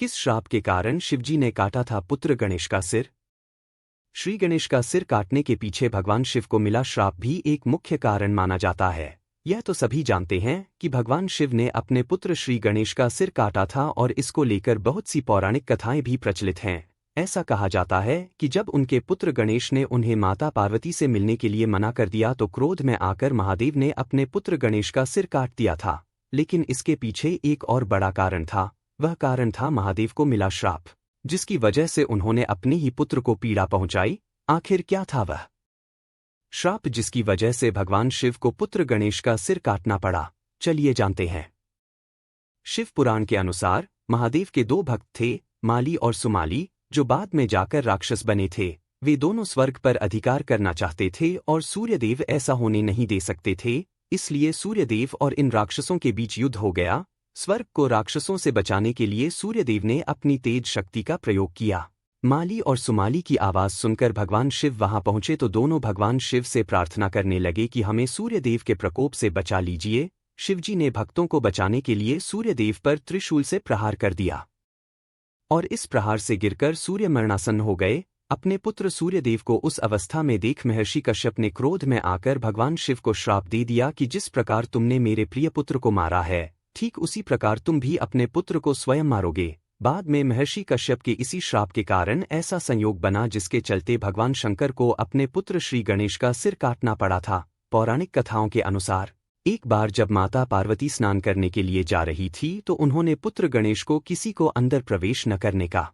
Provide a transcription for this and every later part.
किस श्राप के कारण शिवजी ने काटा था पुत्र गणेश का सिर? श्री गणेश का सिर काटने के पीछे भगवान शिव को मिला श्राप भी एक मुख्य कारण माना जाता है। यह तो सभी जानते हैं कि भगवान शिव ने अपने पुत्र श्री गणेश का सिर काटा था और इसको लेकर बहुत सी पौराणिक कथाएं भी प्रचलित हैं। ऐसा कहा जाता है कि जब उनके पुत्र गणेश ने उन्हें माता पार्वती से मिलने के लिए मना कर दिया तो क्रोध में आकर महादेव ने अपने पुत्र गणेश का सिर काट दिया था। लेकिन इसके पीछे एक और बड़ा कारण था। वह कारण था महादेव को मिला श्राप, जिसकी वजह से उन्होंने अपने ही पुत्र को पीड़ा पहुंचाई। आखिर क्या था वह श्राप जिसकी वजह से भगवान शिव को पुत्र गणेश का सिर काटना पड़ा? चलिए जानते हैं। शिव पुराण के अनुसार महादेव के दो भक्त थे, माली और सुमाली, जो बाद में जाकर राक्षस बने थे। वे दोनों स्वर्ग पर अधिकार करना चाहते थे और सूर्यदेव ऐसा होने नहीं दे सकते थे। इसलिए सूर्यदेव और इन राक्षसों के बीच युद्ध हो गया। स्वर्ग को राक्षसों से बचाने के लिए सूर्यदेव ने अपनी तेज शक्ति का प्रयोग किया। माली और सुमाली की आवाज सुनकर भगवान शिव वहां पहुंचे तो दोनों भगवान शिव से प्रार्थना करने लगे कि हमें सूर्यदेव के प्रकोप से बचा लीजिए। शिवजी ने भक्तों को बचाने के लिए सूर्यदेव पर त्रिशूल से प्रहार कर दिया और इस प्रहार से गिरकर सूर्य मरणासन्न हो गए। अपने पुत्र सूर्यदेव को उस अवस्था में देख महर्षि कश्यप ने क्रोध में आकर भगवान शिव को श्राप दे दिया कि जिस प्रकार तुमने मेरे प्रिय पुत्र को मारा है, ठीक उसी प्रकार तुम भी अपने पुत्र को स्वयं मारोगे। बाद में महर्षि कश्यप के इसी श्राप के कारण ऐसा संयोग बना जिसके चलते भगवान शंकर को अपने पुत्र श्री गणेश का सिर काटना पड़ा था। पौराणिक कथाओं के अनुसार एक बार जब माता पार्वती स्नान करने के लिए जा रही थी तो उन्होंने पुत्र गणेश को किसी को अंदर प्रवेश न करने का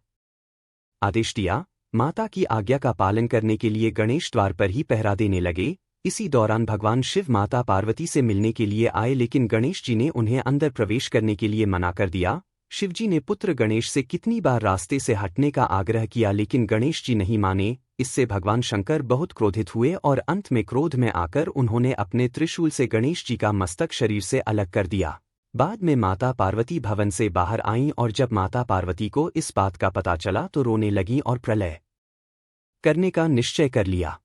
आदेश दिया। माता की आज्ञा का पालन करने के लिए गणेश द्वार पर ही पहरा देने लगे। इसी दौरान भगवान शिव माता पार्वती से मिलने के लिए आए, लेकिन गणेश जी ने उन्हें अंदर प्रवेश करने के लिए मना कर दिया। शिवजी ने पुत्र गणेश से कितनी बार रास्ते से हटने का आग्रह किया, लेकिन गणेश जी नहीं माने। इससे भगवान शंकर बहुत क्रोधित हुए और अंत में क्रोध में आकर उन्होंने अपने त्रिशूल से गणेश जी का मस्तक शरीर से अलग कर दिया। बाद में माता पार्वती भवन से बाहर आईं और जब माता पार्वती को इस बात का पता चला तो रोने लगीं और प्रलय करने का निश्चय कर लिया।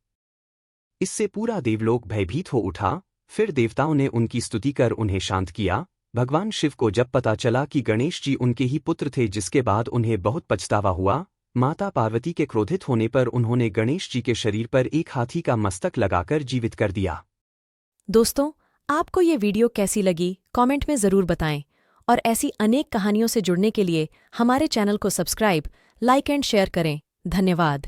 इससे पूरा देवलोक भयभीत हो उठा। फिर देवताओं ने उनकी स्तुति कर उन्हें शांत किया। भगवान शिव को जब पता चला कि गणेश जी उनके ही पुत्र थे, जिसके बाद उन्हें बहुत पछतावा हुआ। माता पार्वती के क्रोधित होने पर उन्होंने गणेश जी के शरीर पर एक हाथी का मस्तक लगाकर जीवित कर दिया। दोस्तों, आपको ये वीडियो कैसी लगी कमेंट में ज़रूर बताएं और ऐसी अनेक कहानियों से जुड़ने के लिए हमारे चैनल को सब्सक्राइब, लाइक एंड शेयर करें। धन्यवाद।